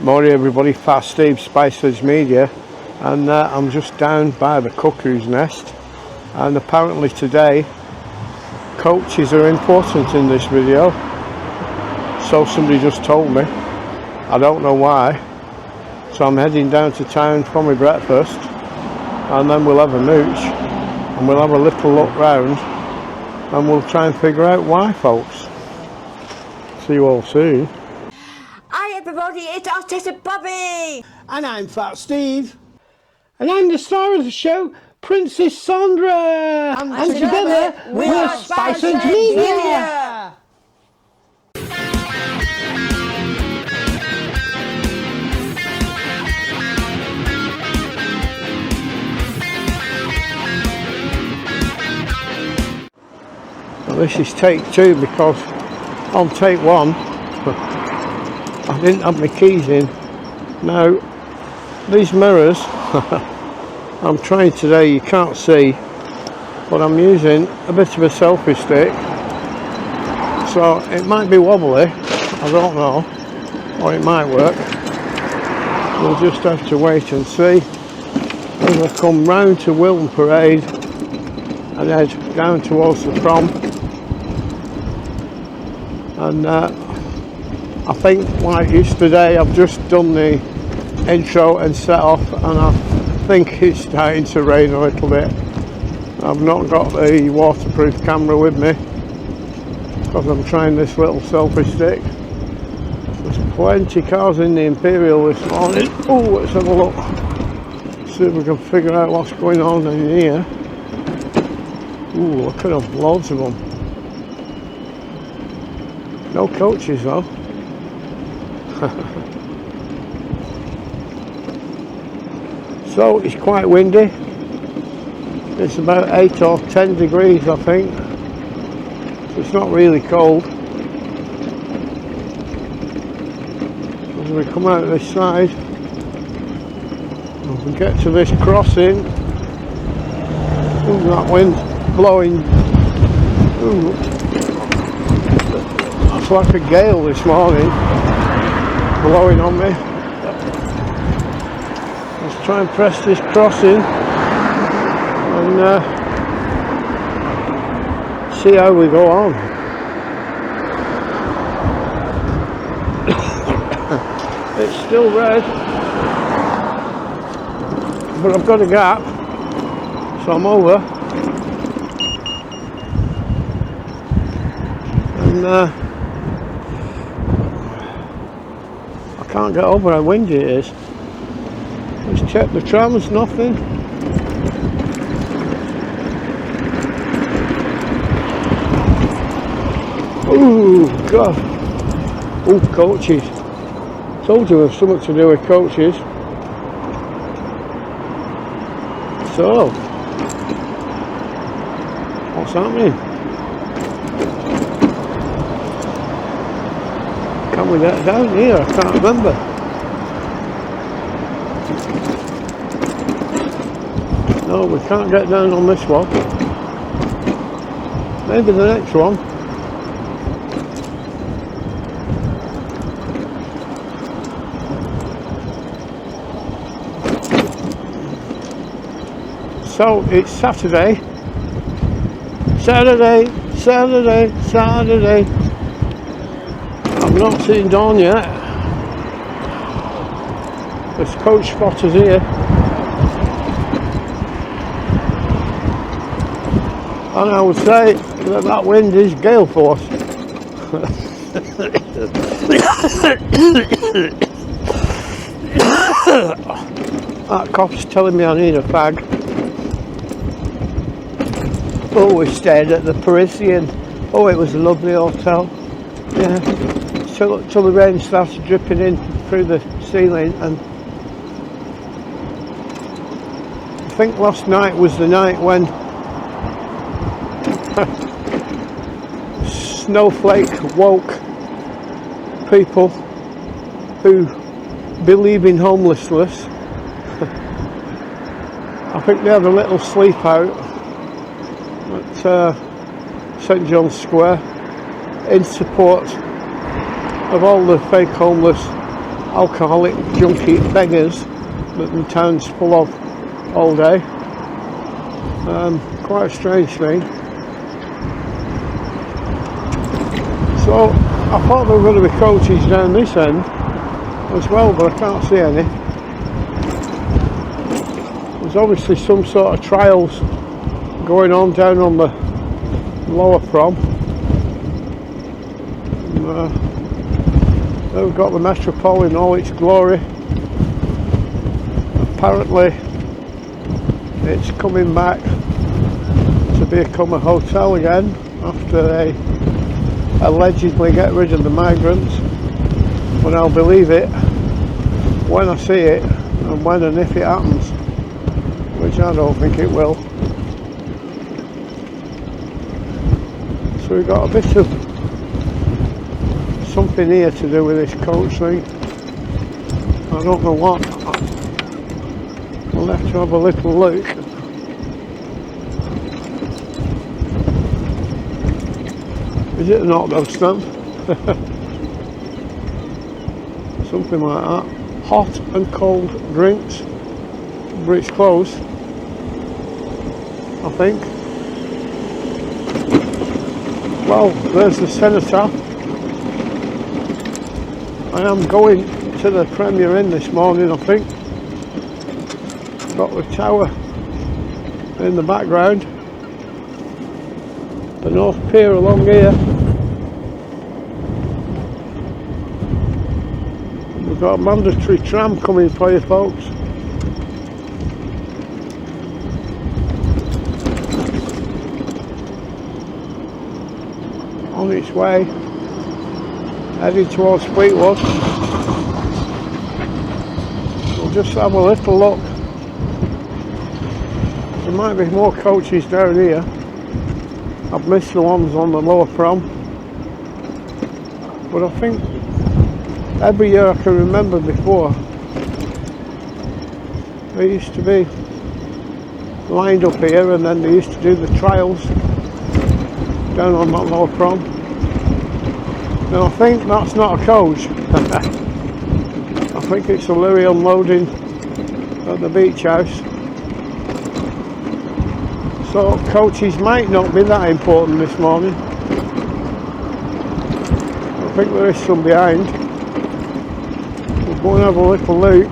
Morning everybody, Fat Steve, Spicehead-Media, and I'm just down by the Cuckoo's nest, and apparently today coaches are important in this video, so somebody just told me. I don't know why, so I'm heading down to town for my breakfast, and then we'll have a mooch and we'll have a little look round and we'll try and figure out why, folks. See you all soon. Hi everybody, it's Arteta Bobby! And I'm Fat Steve. And I'm the star of the show, Princess Sandra. And together we're Spicehead-Media. Well, this is take two because on take one I didn't have my keys in. Now these mirrors I'm trying today, you can't see, but I'm using a bit of a selfie stick, so it might be wobbly, I don't know, or it might work. We'll just have to wait and see as I come round to Wilton Parade and head down towards the prom. And I think like yesterday I've just done the intro and set off, and I think it's starting to rain a little bit. I've not got the waterproof camera with me because I'm trying this little selfie stick. There's plenty of cars in the Imperial this morning. Oh, let's have a look, see if we can figure out what's going on in here. Ooh, look at them, loads of them. No coaches though. So it's quite windy. It's about 8 or 10 degrees I think. So it's not really cold. As we come out this side, we get to this crossing. Ooh, that wind's blowing. Ooh. It's like a gale this morning, blowing on me. Let's try and press this crossing and see how we go on. It's still red, but I've got a gap, so I'm over. And can't get over how windy it is. Let's check the trams, nothing. Ooh, God. Ooh, coaches. Told you there's something to do with coaches. So, what's happening? Can we get down here? I can't remember. No, we can't get down on this one. Maybe the next one. So it's Saturday. Saturday. I've not seen Dawn yet. There's coach spotters here. And I would say that wind is gale force. That cop's telling me I need a fag. Oh, we stayed at the Parisian. Oh, it was a lovely hotel. Yeah. Till the rain started dripping in through the ceiling, and I think last night was the night when Snowflake woke people who believe in homelessness. I think they had a little sleep out at St John's Square in support of all the fake homeless alcoholic junkie beggars that the town's full of all day. Quite a strange thing. So I thought there were going to be coaches down this end as well, but I can't see any. There's obviously some sort of trials going on down on the lower prom. Then we've got the Metropole in all its glory. Apparently it's coming back to become a hotel again after they allegedly get rid of the migrants. But I'll believe it when I see it, and when and if it happens, which I don't think it will. So we've got a bit of something here to do with this coach thing. I don't know what. I'll have to have a little look. Is it an hot dog stand? Something like that. Hot and cold drinks. But it's closed, I think. Well, there's the Cenotaph. I am going to the Premier Inn this morning, I think. Got the tower in the background. The North Pier along here. We've got a mandatory tram coming for you folks. On its way, heading towards Fleetwood. We'll just have a little look. There might be more coaches down here. I've missed the ones on the lower prom, but I think every year I can remember before, they used to be lined up here, and then they used to do the trials down on that lower prom. Now I think that's not a coach. I think it's a lorry unloading at the beach house. So coaches might not be that important this morning. I think there is some behind. We'll go and have a little look.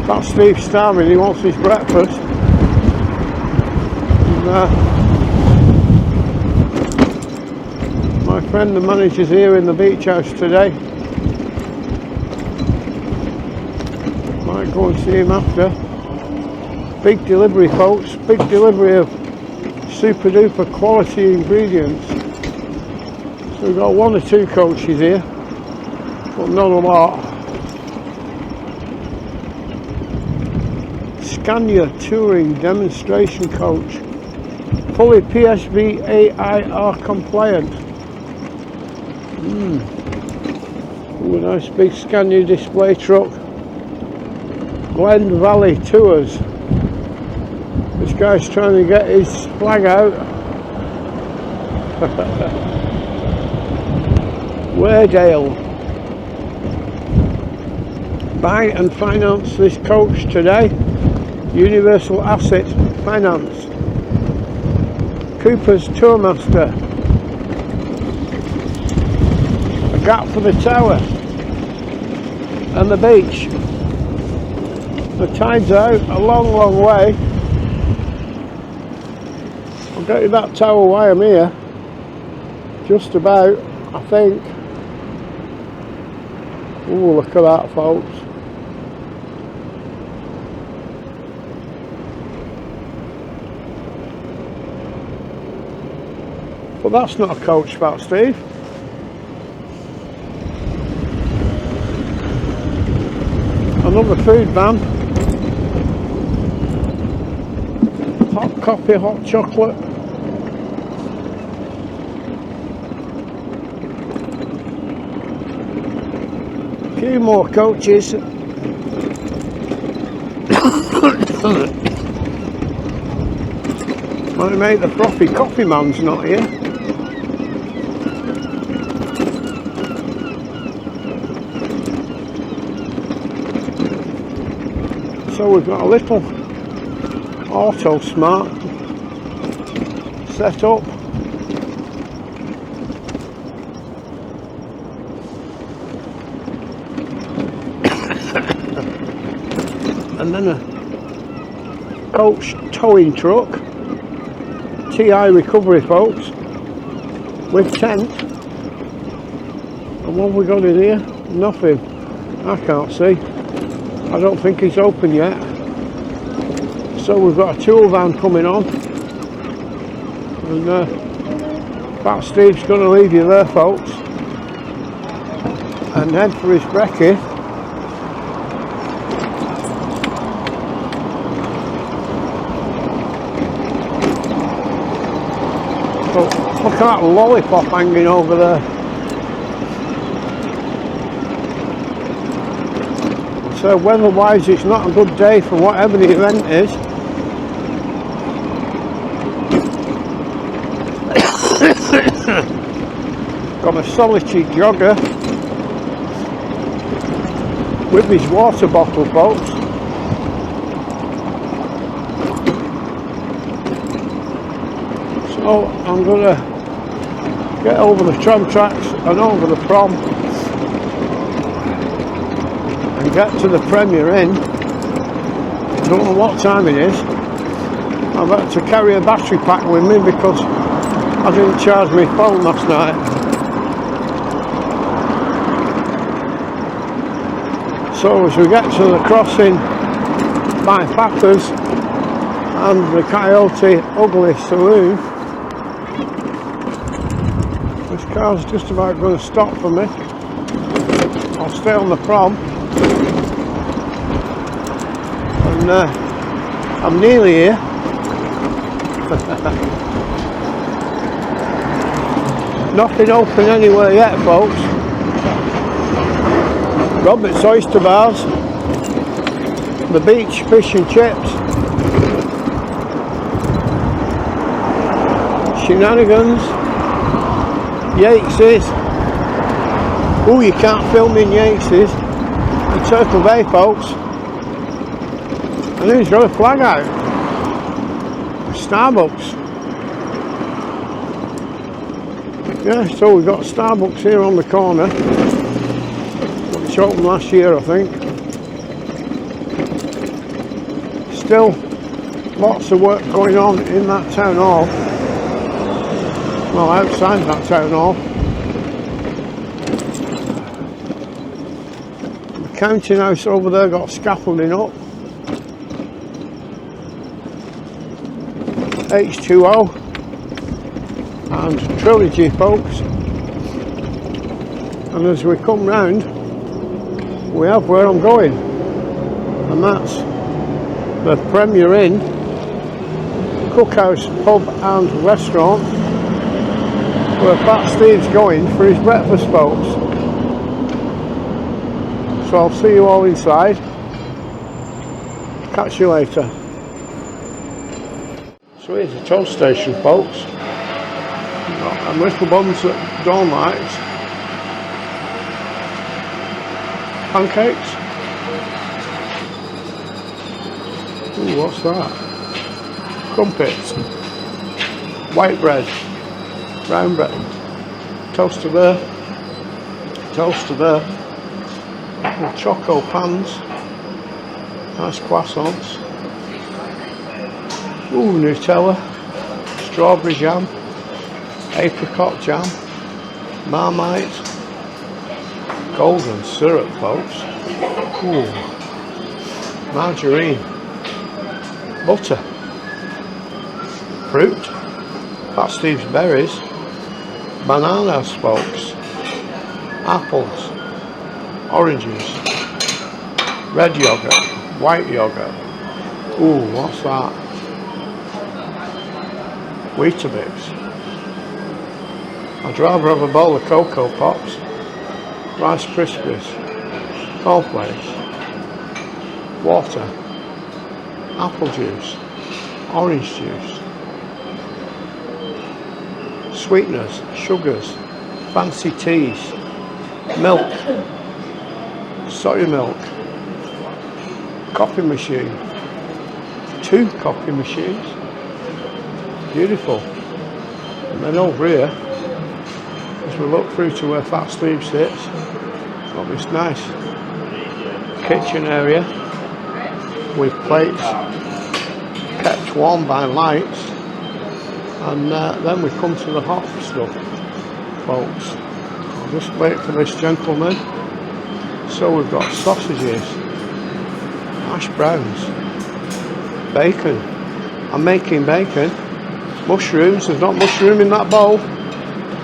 That's Steve starving, he wants his breakfast. And, my friend the manager's here in the beach house today. Might go and see him after. Big delivery folks, big delivery of super duper quality ingredients. So we've got one or two coaches here, but not a lot. Scania Touring Demonstration Coach, fully PSV AIR compliant. Ooh, a nice big Scania display truck. Glen Valley Tours. This guy's trying to get his flag out. Weardale. Buy and finance this coach today. Universal Asset Finance. Cooper's Tourmaster. A gap for the tower and the beach. The tide's out a long, long way. I'll get you that tower while I'm here. Just about, I think. Ooh, look at that, folks. But that's not a coach, that, Steve. Another food van. Hot coffee, hot chocolate. A few more coaches. My mate the frothy coffee man's not here. So we've got a little auto smart set up. And then a coach towing truck, TI recovery folks, with tent. And what have we got in here? Nothing. I can't see. I don't think it's open yet. So we've got a tool van coming on. And Fat Steve's going to leave you there folks. And head for his brekkie. Oh, look at that lollipop hanging over there. So weather-wise, it's not a good day for whatever the event is. Got a solitary jogger with his water bottle, folks. So I'm going to get over the tram tracks and over the prom and get to the Premier Inn. Don't know what time it is. I've had to carry a battery pack with me because I didn't charge my phone last night. So as we get to the crossing by Pappers and the Coyote Ugly Saloon, this car's just about going to stop for me. I'll stay on the prom. And I'm nearly here. Nothing open anywhere yet, folks. Robert's Oyster Bars, the beach fish and chips, Shenanigans, Yates's. Oh, you can't film in Yates's. And Turtle Bay, folks. And then he's got a flag out. Starbucks. Yeah, so we've got Starbucks here on the corner. Which opened last year, I think. Still lots of work going on in that town hall. Well, outside that town hall. The counting house over there got scaffolding up. H2O and Trilogy, folks. And as we come round, we have where I'm going, and that's the Premier Inn, Cookhouse Pub and Restaurant, where Fat Steve's going for his breakfast, folks. So I'll see you all inside. Catch you later. So here's the toast station, folks. And little buns at dawn lights. Pancakes. Ooh, what's that? Crumpets. White bread. Brown bread. Toaster there. Toaster there. Little choco pans. Nice croissants. Ooh, Nutella. Strawberry jam. Apricot jam. Marmite. Golden syrup, folks. Ooh. Margarine. Butter. Fruit. Fat Steve's berries. Bananas, folks. Apples. Oranges. Red yogurt. White yogurt. Ooh, what's that? Weetabix. I'd rather have a bowl of Cocoa Pops. Rice Krispies, cornflakes, water, apple juice, orange juice, sweeteners, sugars, fancy teas, milk, soy milk, copy machine. 2 copy machines. Beautiful. And then over here, as we look through to where Fat Steve sits, got this nice kitchen area with plates kept warm by lights, and then we come to the hot stuff, folks. I'll just wait for this gentleman. So we've got sausages, hash browns, bacon. I'm making bacon. Mushrooms, there's not mushroom in that bowl.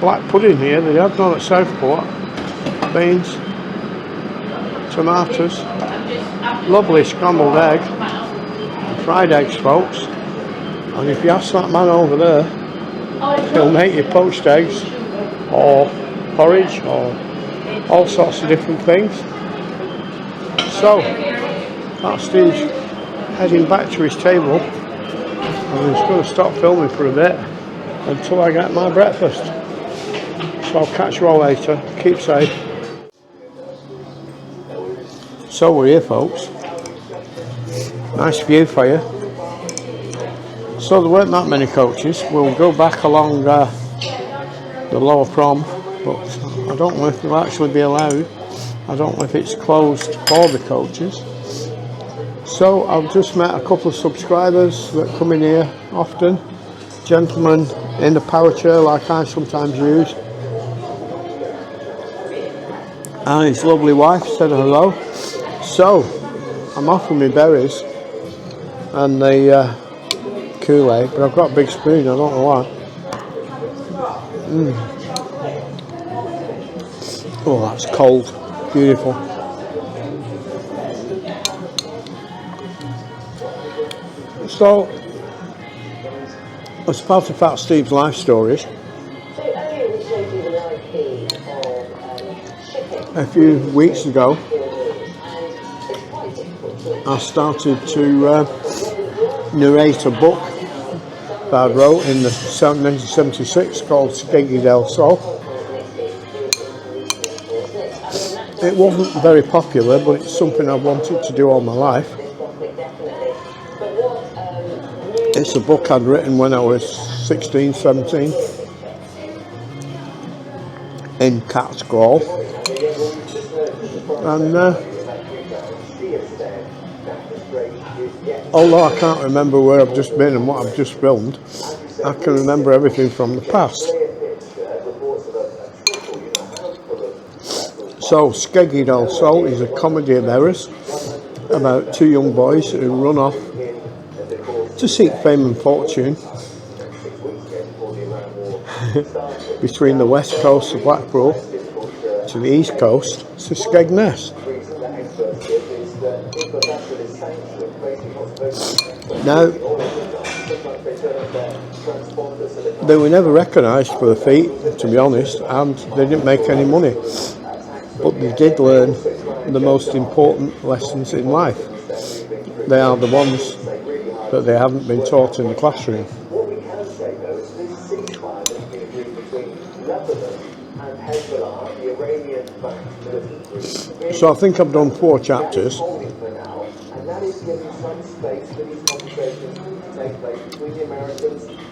Black pudding here, they had none at Southport. Beans, tomatoes, lovely scrambled egg, and fried eggs, folks. And if you ask that man over there, he'll make you poached eggs or porridge or all sorts of different things. So that's Steve heading back to his table, and he's going to stop filming for a bit until I get my breakfast. So I'll catch you all later. Keep safe. So we're here, folks. Nice view for you. So there weren't that many coaches. We'll go back along the lower prom, but I don't know if they'll actually be allowed. I don't know if it's closed for the coaches. So I've just met a couple of subscribers that come in here often. Gentleman in the power chair like I sometimes use. And his lovely wife said hello. So I'm off with my berries and the Kool-Aid, but I've got a big spoon, I don't know why. Oh, that's cold. Beautiful. So, as part of Fat Steve's life stories, a few weeks ago, I started to narrate a book that I wrote in 1976 called Skeggy del Sol. It wasn't very popular, but it's something I've wanted to do all my life. It's a book I'd written when I was 16, 17 in cat scrawl, and although I can't remember where I've just been and what I've just filmed, I can remember everything from the past. So Skeggy del Sol is a comedy of errors about 2 young boys who run off to seek fame and fortune between the west coast of Blackpool to the east coast to Skegness. Now, they were never recognised for the feat, to be honest, and they didn't make any money, but they did learn the most important lessons in life. They are the ones that they haven't been taught in the classroom. So I think I've done 4 chapters.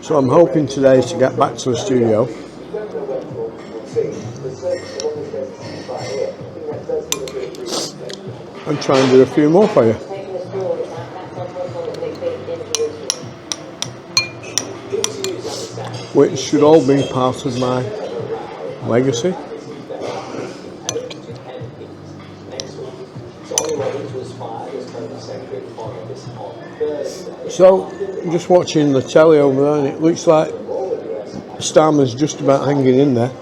So I'm hoping today to get back to the studio and try and do a few more for you. Which should all be part of my legacy. So, I'm just watching the telly over there, and it looks like Starmer's just about hanging in there.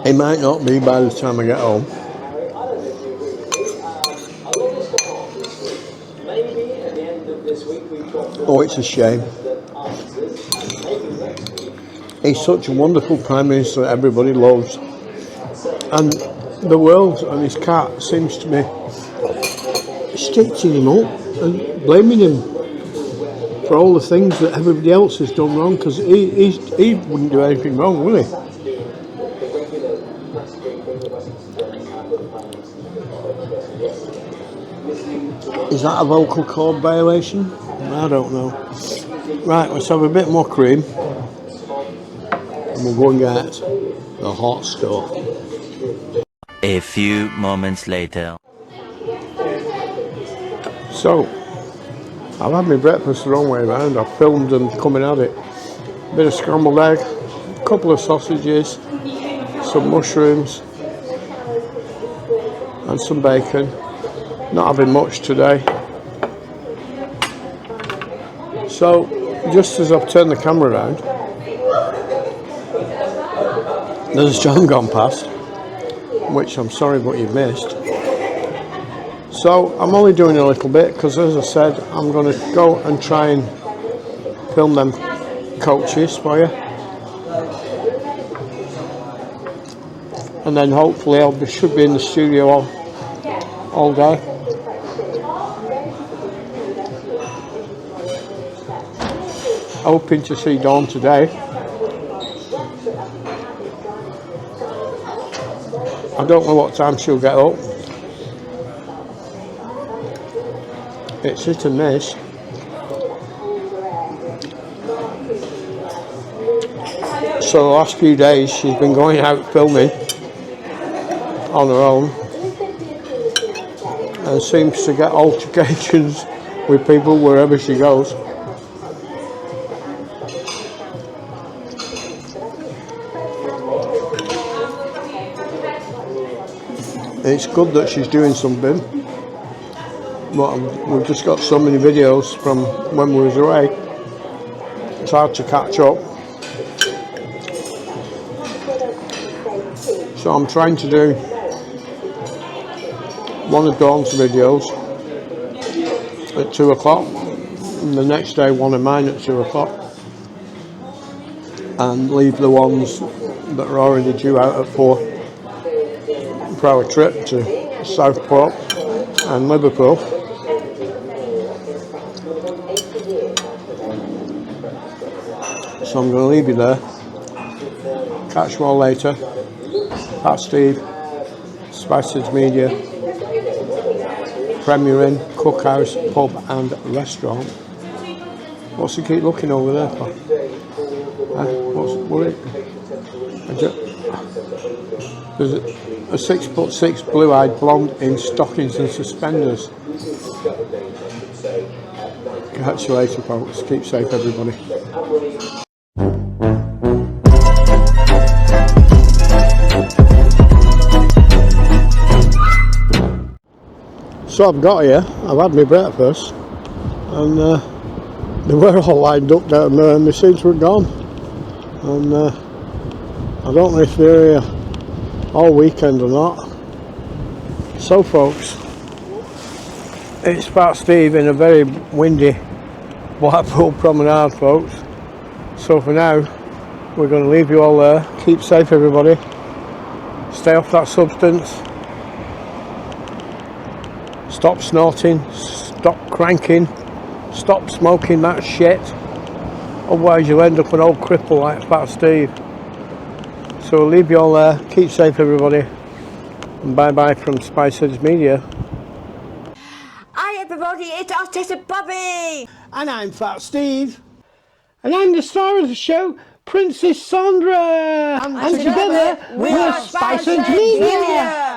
It might not be by the time I get home. Oh, it's a shame. He's such a wonderful Prime Minister that everybody loves. And the world and his cat seems to be stitching him up and blaming him for all the things that everybody else has done wrong, because he wouldn't do anything wrong, would he? Is that a vocal cord violation? I don't know. Right, let's have a bit more cream. And we'll go and get the hot stuff. A few moments later. So, I've had my breakfast the wrong way around. I've filmed them coming at it. A bit of scrambled egg, a couple of sausages, some mushrooms, and some bacon. Not having much today. So, just as I've turned the camera around, there's John gone past, which I'm sorry but you've missed. So I'm only doing a little bit because, as I said, I'm going to go and try and film them coaches for you, and then hopefully should be in the studio all day. Hoping to see Dawn today. I don't know what time she'll get up. It's hit and miss. So the last few days she's been going out filming on her own and seems to get altercations with people wherever she goes. It's good that she's doing something, but we've just got so many videos from when we was away, it's hard to catch up. So I'm trying to do one of Dawn's videos at 2 o'clock, and the next day one of mine at 2 o'clock, and leave the ones that are already due out at 4 for our trip to Southport and Liverpool. So I'm going to leave you there. Catch you all later. Pat Steve, Spicehead-Media, Premier Inn, Cookhouse, Pub and Restaurant. What's he keep looking over there for? What's it? There's a 6'6" blue-eyed blonde in stockings and suspenders. Catch you later, folks. Keep safe, everybody. So I've got here, I've had my breakfast, and they were all lined up down there and they seem to have gone. And I don't know if they're here all weekend or not. So folks, it's Fat Steve in a very windy Blackpool Promenade, folks. So for now, we're going to leave you all there. Keep safe, everybody. Stay off that substance. Stop snorting, stop cranking, stop smoking that shit. Otherwise you'll end up an old cripple like Fat Steve. So we'll leave you all there. Keep safe, everybody. And bye bye from Spiceheads-Media. Hi everybody, it's Arteta Bobby! And I'm Fat Steve. And I'm the star of the show, Princess Sandra. And together we're Spiceheads-Media.